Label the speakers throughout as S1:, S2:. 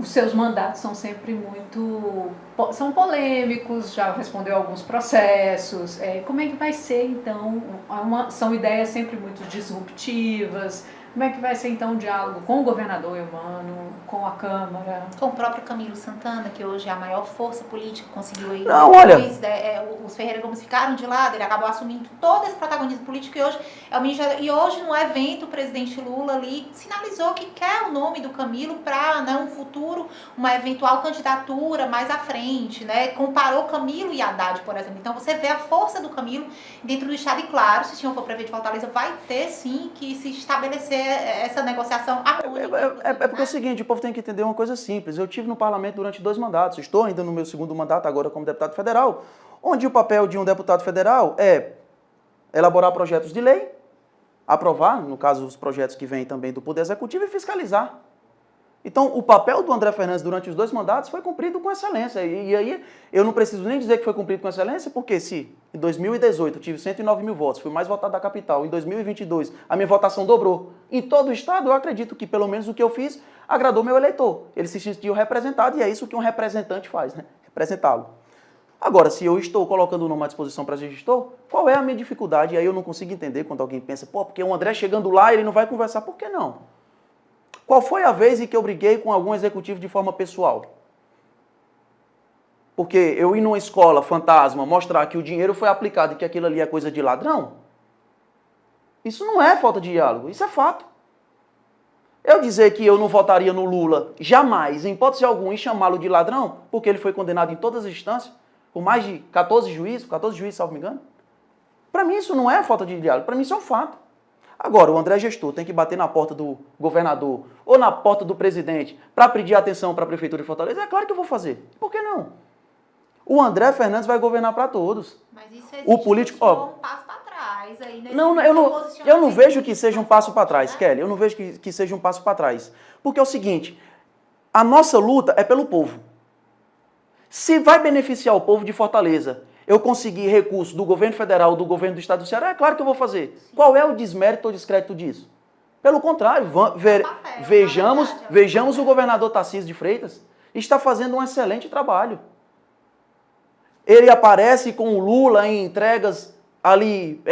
S1: os seus mandatos são sempre são polêmicos, já respondeu a alguns processos. Como é que vai ser, então? São ideias sempre muito disruptivas. Como é que vai ser, então, o diálogo com o governador Eumano, com a Câmara?
S2: Com o próprio Camilo Santana, que hoje é a maior força política, conseguiu aí...
S3: Não, olha...
S2: Os Ferreira Gomes ficaram de lado, ele acabou assumindo todo esse protagonismo político, e hoje é o ministro... E hoje, no evento, o presidente Lula ali sinalizou que quer o nome do Camilo para, né, um futuro, uma eventual candidatura mais à frente, né? Comparou Camilo e Haddad, por exemplo. Então, você vê a força do Camilo dentro do Estado, e claro, se o senhor for prefeito de Fortaleza, vai ter, sim, que se estabelecer essa negociação harmônica.
S3: Porque é o seguinte, o povo tem que entender uma coisa simples. Eu estive no parlamento durante 2 mandatos, estou ainda no meu 2º mandato agora como deputado federal, onde o papel de um deputado federal é elaborar projetos de lei, aprovar, no caso os projetos que vêm também do Poder Executivo, e fiscalizar. Então, o papel do André Fernandes durante os 2 mandatos foi cumprido com excelência. E aí, eu não preciso nem dizer que foi cumprido com excelência, porque se em 2018 eu tive 109 mil votos, fui mais votado da capital, em 2022 a minha votação dobrou. Em todo o estado, eu acredito que pelo menos o que eu fiz agradou meu eleitor. Ele se sentiu representado, e é isso que um representante faz, né? Representá-lo. Agora, se eu estou colocando o nome à disposição para ser gestor, qual é a minha dificuldade? E aí eu não consigo entender quando alguém pensa, porque o André chegando lá, ele não vai conversar. Por que não? Qual foi a vez em que eu briguei com algum executivo de forma pessoal? Porque eu ir numa escola fantasma mostrar que o dinheiro foi aplicado e que aquilo ali é coisa de ladrão? Isso não é falta de diálogo, isso é fato. Eu dizer que eu não votaria no Lula jamais, em hipótese alguma, e chamá-lo de ladrão, porque ele foi condenado em todas as instâncias, por mais de 14 juízes, salvo me engano, para mim isso não é falta de diálogo, para mim isso é um fato. Agora, o André gestor tem que bater na porta do governador ou na porta do presidente para pedir atenção para a Prefeitura de Fortaleza? É claro que eu vou fazer. Por que não? O André Fernandes vai governar para todos.
S2: Mas isso
S3: o político,
S2: um passo para trás. Aí
S3: não, eu não vejo que seja um passo para trás, Kelly. Eu não vejo que seja um passo para trás. Porque é o seguinte, a nossa luta é pelo povo. Se vai beneficiar o povo de Fortaleza, eu conseguir recursos do governo federal, do governo do estado do Ceará, é claro que eu vou fazer. Sim. Qual é o desmérito ou descrédito disso? Pelo contrário, vejamos o governador Tarcísio de Freitas, está fazendo um excelente trabalho. Ele aparece com o Lula em entregas ali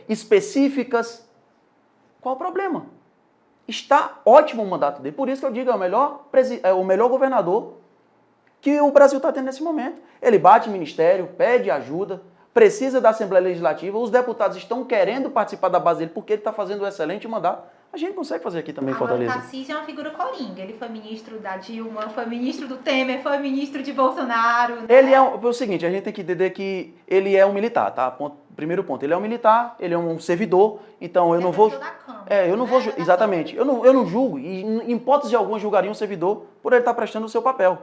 S3: específicas. Qual o problema? Está ótimo o mandato dele. Por isso que eu digo, é o melhor governador que o Brasil está tendo nesse momento. Ele bate em ministério, pede ajuda, precisa da Assembleia Legislativa, os deputados estão querendo participar da base dele porque ele está fazendo um excelente mandato. A gente consegue fazer aqui também em Fortaleza.
S2: O Tarcísio é uma figura coringa. Ele foi ministro da Dilma, foi ministro do Temer, foi ministro de Bolsonaro. Né?
S3: Ele é o seguinte, a gente tem que entender que ele é um militar, tá? Primeiro ponto, ele é um militar, ele é um servidor, então eu não vou... eu não vou... Exatamente. Eu não julgo, e em hipótese alguma julgaria um servidor por ele estar prestando o seu papel.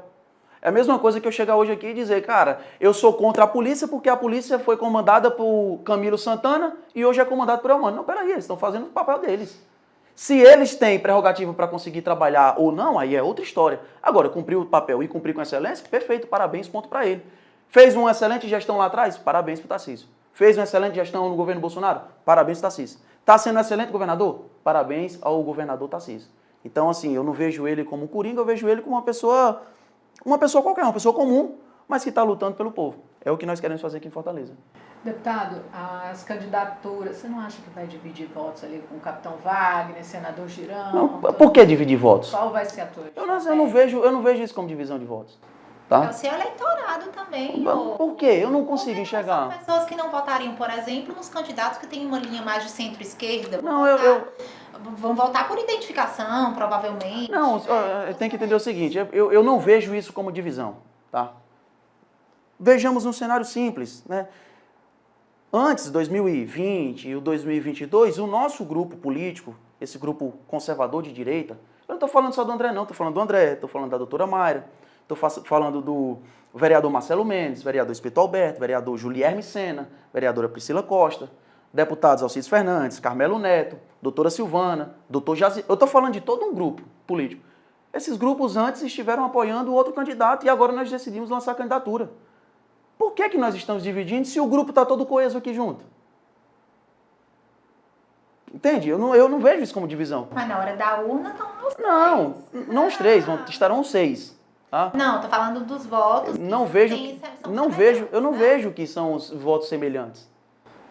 S3: É a mesma coisa que eu chegar hoje aqui e dizer, cara, eu sou contra a polícia porque a polícia foi comandada por Camilo Santana e hoje é comandada por Eumano. Não, peraí, eles estão fazendo o papel deles. Se eles têm prerrogativa para conseguir trabalhar ou não, aí é outra história. Agora, cumprir o papel e cumprir com excelência, perfeito, parabéns, ponto para ele. Fez uma excelente gestão lá atrás? Parabéns para o Tarcísio. Fez uma excelente gestão no governo Bolsonaro? Parabéns para o Tarcísio. Está sendo um excelente governador? Parabéns ao governador Tarcísio. Então, assim, eu não vejo ele como um coringa, eu vejo ele como uma pessoa qualquer, uma pessoa comum, mas que está lutando pelo povo. É o que nós queremos fazer aqui em Fortaleza.
S1: Deputado, as candidaturas, você não acha que vai dividir votos ali com o capitão Wagner, senador Girão?
S3: Não, por que dividir votos?
S1: Qual vai ser a tua?
S3: Eu não vejo isso como divisão de votos. Tá?
S2: É o seu eleitorado também.
S3: Por quê? Eu não consigo enxergar.
S2: São pessoas que não votariam, por exemplo, nos candidatos que têm uma linha mais de centro-esquerda.
S3: Não,
S2: vão votar por identificação, provavelmente.
S3: Não, tem que entender o seguinte, eu não vejo isso como divisão, tá? Vejamos um cenário simples, né? Antes, de 2020 e 2022, o nosso grupo político, esse grupo conservador de direita, eu não estou falando só do André não, estou falando do André, estou falando da doutora Mayra, estou falando do vereador Marcelo Mendes, vereador Espírito Alberto, vereador Julierme Sena, vereadora Priscila Costa, deputados Alcides Fernandes, Carmelo Neto, doutora Silvana, doutor Jazi. Eu estou falando de todo um grupo político. Esses grupos antes estiveram apoiando o outro candidato e agora nós decidimos lançar a candidatura. Por que nós estamos dividindo se o grupo está todo coeso aqui junto? Entende? Eu não vejo isso como divisão.
S2: Mas na hora da urna estão os
S3: Não,
S2: três.
S3: não os três, estarão os 6. Tá?
S2: Não, tô falando dos votos.
S3: Não vejo, eu não vejo que são os votos semelhantes.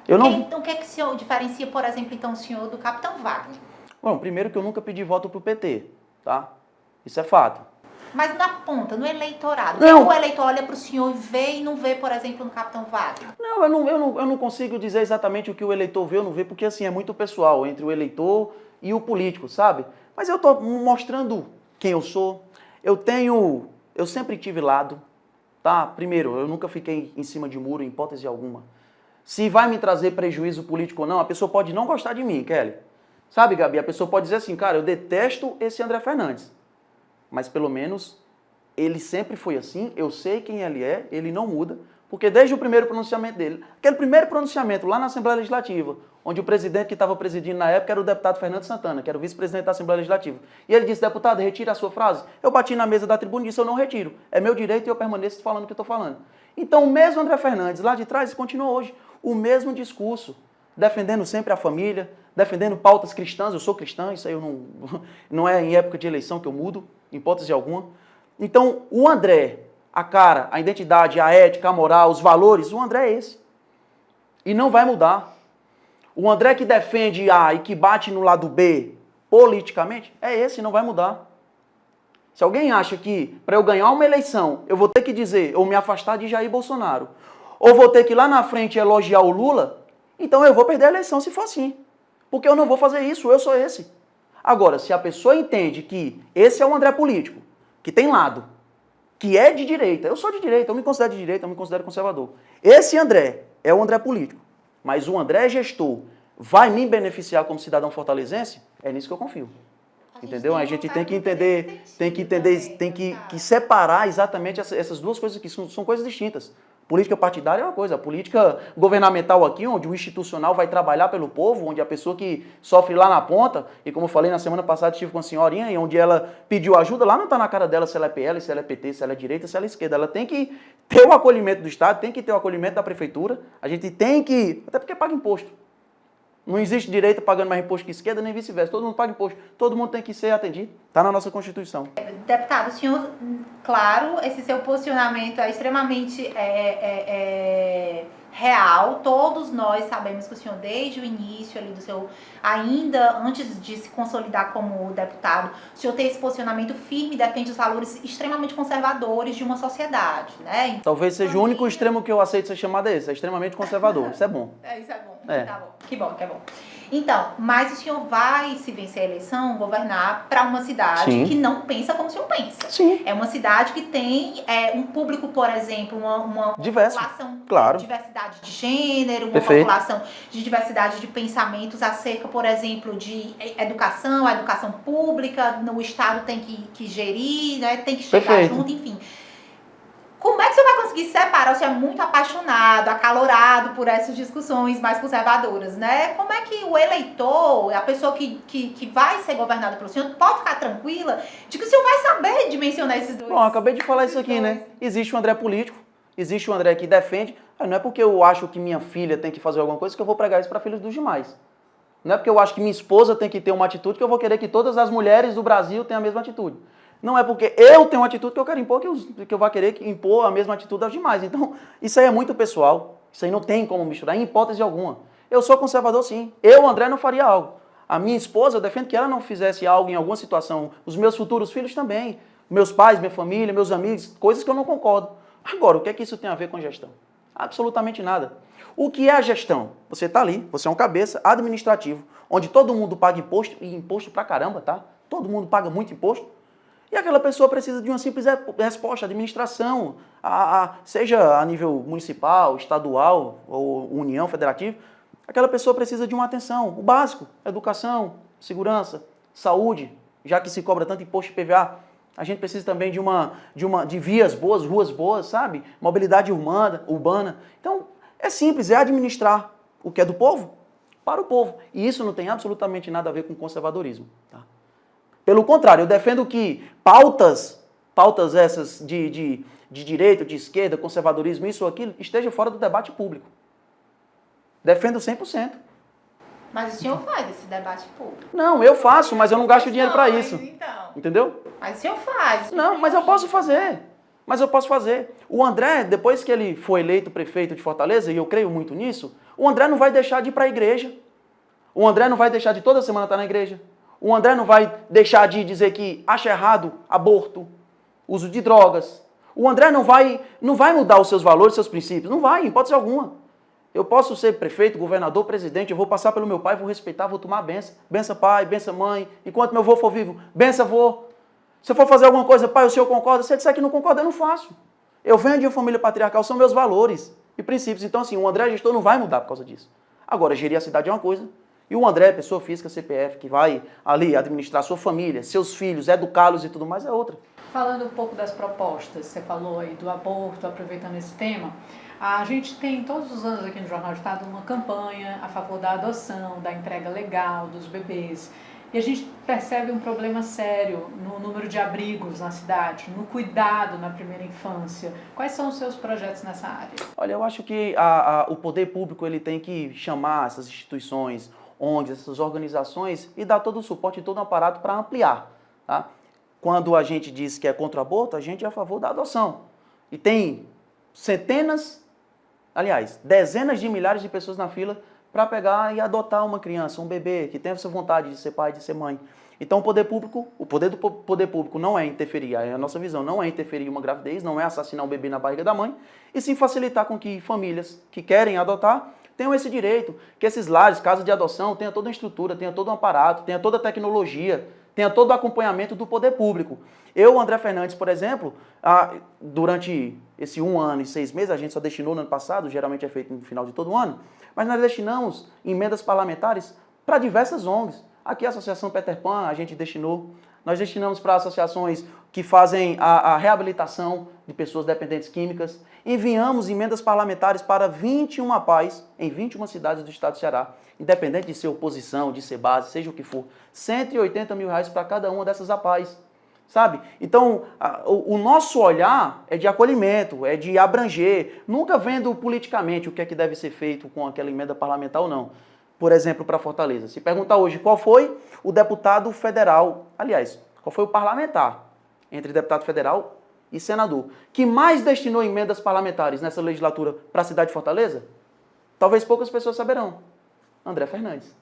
S3: Eu não.
S2: Então, o que é que o senhor diferencia, por exemplo, então, o senhor do Capitão Wagner?
S3: Bom, primeiro que eu nunca pedi voto pro PT, tá? Isso é fato.
S2: Mas na ponta, no eleitorado.
S3: Não.
S2: O eleitor olha para o senhor e vê e não vê, por exemplo, no Capitão Wagner?
S3: Não, eu não consigo dizer exatamente o que o eleitor vê ou não vê, porque assim, é muito pessoal entre o eleitor e o político, sabe? Mas eu tô mostrando quem eu sou. Eu sempre tive lado, tá? Primeiro, eu nunca fiquei em cima de muro, em hipótese alguma. Se vai me trazer prejuízo político ou não, a pessoa pode não gostar de mim, Kelly. Sabe, Gabi? A pessoa pode dizer assim, cara, eu detesto esse André Fernandes. Mas pelo menos ele sempre foi assim, eu sei quem ele é, ele não muda, porque desde o primeiro pronunciamento dele, aquele primeiro pronunciamento lá na Assembleia Legislativa, onde o presidente que estava presidindo na época era o deputado Fernando Santana, que era o vice-presidente da Assembleia Legislativa. E ele disse, deputado, retire a sua frase. Eu bati na mesa da tribuna e disse, eu não retiro. É meu direito e eu permaneço falando o que eu estou falando. Então o mesmo André Fernandes lá de trás continua hoje, o mesmo discurso, defendendo sempre a família, defendendo pautas cristãs, eu sou cristã, isso aí eu não é em época de eleição que eu mudo, em hipótese alguma. Então, o André, a cara, a identidade, a ética, a moral, os valores, o André é esse. E não vai mudar. O André que defende A e que bate no lado B, politicamente, é esse, não vai mudar. Se alguém acha que, para eu ganhar uma eleição, eu vou ter que dizer, ou me afastar de Jair Bolsonaro, ou vou ter que ir lá na frente elogiar o Lula, então eu vou perder a eleição se for assim. Porque eu não vou fazer isso, eu sou esse. Agora, se a pessoa entende que esse é o André político, que tem lado, que é de direita, eu sou de direita, eu me considero de direita, eu me considero conservador. Esse André é o André político, mas o André gestor vai me beneficiar como cidadão fortalezense, é nisso que eu confio. Entendeu? A gente tem que entender, tem que separar exatamente essas duas coisas que são coisas distintas. Política partidária é uma coisa, a política governamental aqui, onde o institucional vai trabalhar pelo povo, onde a pessoa que sofre lá na ponta, e como eu falei na semana passada, estive com uma senhorinha, e onde ela pediu ajuda, lá não está na cara dela se ela é PL, se ela é PT, se ela é direita, se ela é esquerda. Ela tem que ter o acolhimento do Estado, tem que ter o acolhimento da prefeitura, a gente tem que, até porque paga imposto. Não existe direita pagando mais imposto que esquerda, nem vice-versa. Todo mundo paga imposto. Todo mundo tem que ser atendido. Está na nossa Constituição.
S2: Deputado, o senhor, claro, esse seu posicionamento é extremamente real. Todos nós sabemos que o senhor, desde o início ali do seu, ainda antes de se consolidar como deputado, o senhor tem esse posicionamento firme e defende os valores extremamente conservadores de uma sociedade, né?
S3: Talvez seja o único extremo que eu aceito ser chamado esse. É extremamente conservador. Isso é bom.
S2: Isso é bom.
S3: É.
S2: Tá bom. Que bom, que é bom. Então, mas o senhor vai, se vencer a eleição, governar para uma cidade
S3: Sim.
S2: que não pensa como o senhor pensa.
S3: Sim.
S2: É uma cidade que tem um público, por exemplo, uma
S3: Diverso.
S2: população
S3: Claro.
S2: de diversidade de gênero, uma
S3: Perfeito.
S2: população de diversidade de pensamentos acerca, por exemplo, de educação, a educação pública, o Estado tem que gerir, né, tem que chegar
S3: Perfeito.
S2: junto, enfim. Como é que você vai conseguir separar? Você é muito apaixonado, acalorado por essas discussões mais conservadoras, né? Como é que o eleitor, a pessoa que vai ser governada pelo senhor, pode ficar tranquila de que o senhor vai saber dimensionar esses dois?
S3: Bom, eu acabei de falar isso aqui, né? Existe o André político, existe o André que defende. Não é porque eu acho que minha filha tem que fazer alguma coisa que eu vou pregar isso para filhos dos demais. Não é porque eu acho que minha esposa tem que ter uma atitude que eu vou querer que todas as mulheres do Brasil tenham a mesma atitude. Não é porque eu tenho uma atitude que eu quero impor que eu vou querer impor a mesma atitude aos demais. Então, isso aí é muito pessoal. Isso aí não tem como misturar, em hipótese alguma. Eu sou conservador, sim. Eu, André, não faria algo. A minha esposa, eu defendo que ela não fizesse algo em alguma situação. Os meus futuros filhos também. Meus pais, minha família, meus amigos, coisas que eu não concordo. Agora, o que é que isso tem a ver com gestão? Absolutamente nada. O que é a gestão? Você está ali, você é um cabeça administrativo, onde todo mundo paga imposto, e imposto pra caramba, tá? Todo mundo paga muito imposto. E aquela pessoa precisa de uma simples resposta, administração, seja a nível municipal, estadual ou união, federativo, aquela pessoa precisa de uma atenção, o básico, educação, segurança, saúde, já que se cobra tanto imposto de PVA, a gente precisa também de vias boas, ruas boas, sabe? Mobilidade urbana. Então, é simples, é administrar o que é do povo para o povo. E isso não tem absolutamente nada a ver com conservadorismo, tá? Pelo contrário, eu defendo que pautas essas de direita, de esquerda, conservadorismo, isso ou aquilo, esteja fora do debate público. Defendo 100%.
S2: Mas o senhor faz esse debate público.
S3: Não, eu faço, mas eu não gasto dinheiro para
S2: Mas,
S3: isso.
S2: então.
S3: Entendeu?
S2: Mas o senhor faz.
S3: Não, mas eu posso fazer. Mas eu posso fazer. O André, depois que ele foi eleito prefeito de Fortaleza, e eu creio muito nisso, o André não vai deixar de ir para a igreja. O André não vai deixar de toda semana estar na igreja. O André não vai deixar de dizer que acha errado aborto, uso de drogas. O André não vai mudar os seus valores, seus princípios. Não vai, em hipótese alguma. Eu posso ser prefeito, governador, presidente, eu vou passar pelo meu pai, vou respeitar, vou tomar a benção. Benção pai, benção mãe. Enquanto meu avô for vivo, benção avô. Se eu for fazer alguma coisa, pai, o senhor concorda? Se ele disser que não concorda, eu não faço. Eu venho de uma família patriarcal, são meus valores e princípios. Então, assim, o André gestor não vai mudar por causa disso. Agora, gerir a cidade é uma coisa. E o André, pessoa física, CPF, que vai ali administrar sua família, seus filhos, educá-los e tudo mais, é outra.
S1: Falando um pouco das propostas, você falou aí do aborto, aproveitando esse tema, a gente tem todos os anos aqui no Jornal do Estado uma campanha a favor da adoção, da entrega legal dos bebês. E a gente percebe um problema sério no número de abrigos na cidade, no cuidado na primeira infância. Quais são os seus projetos nessa área?
S3: Olha, eu acho que o poder público ele tem que chamar essas instituições, ONGs, essas organizações e dar todo o suporte e todo o aparato para ampliar. Tá? Quando a gente diz que é contra o aborto, a gente é a favor da adoção. E tem centenas, aliás, dezenas de milhares de pessoas na fila para pegar e adotar uma criança, um bebê, que tem essa vontade de ser pai, de ser mãe. Então o poder do poder público não é interferir, a nossa visão não é interferir uma gravidez, não é assassinar um bebê na barriga da mãe, e sim facilitar com que famílias que querem adotar tenham esse direito, que esses lares, casas de adoção, tenham toda a estrutura, tenham todo o aparato, tenham toda a tecnologia, tenha todo o acompanhamento do poder público. Eu, André Fernandes, por exemplo, durante esse 1 ano e 6 meses, a gente só destinou no ano passado, geralmente é feito no final de todo ano, mas nós destinamos emendas parlamentares para diversas ONGs. Aqui a Associação Peter Pan, a gente destinou. Nós destinamos para associações que fazem a reabilitação de pessoas dependentes químicas. Enviamos emendas parlamentares para 21 APAES em 21 cidades do estado do Ceará. Independente de ser oposição, de ser base, seja o que for. R$180 mil para cada uma dessas APAES. Sabe? Então, o nosso olhar é de acolhimento, é de abranger, nunca vendo politicamente o que é que deve ser feito com aquela emenda parlamentar ou não. Por exemplo, para Fortaleza. Se perguntar hoje qual foi o deputado federal, aliás, qual foi o parlamentar entre deputado federal e senador, que mais destinou emendas parlamentares nessa legislatura para a cidade de Fortaleza, talvez poucas pessoas saberão. André Fernandes.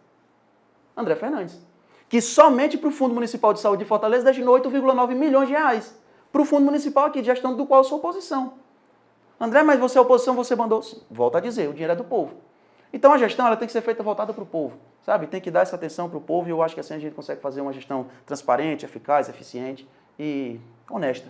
S3: André Fernandes. Que somente para o Fundo Municipal de Saúde de Fortaleza destinou 8,9 milhões de reais. Para o Fundo Municipal aqui, de gestão do qual eu sou oposição. André, mas você é oposição, você mandou... Volto a dizer, o dinheiro é do povo. Então a gestão ela tem que ser feita voltada para o povo, sabe? Tem que dar essa atenção para o povo e eu acho que assim a gente consegue fazer uma gestão transparente, eficaz, eficiente e honesta.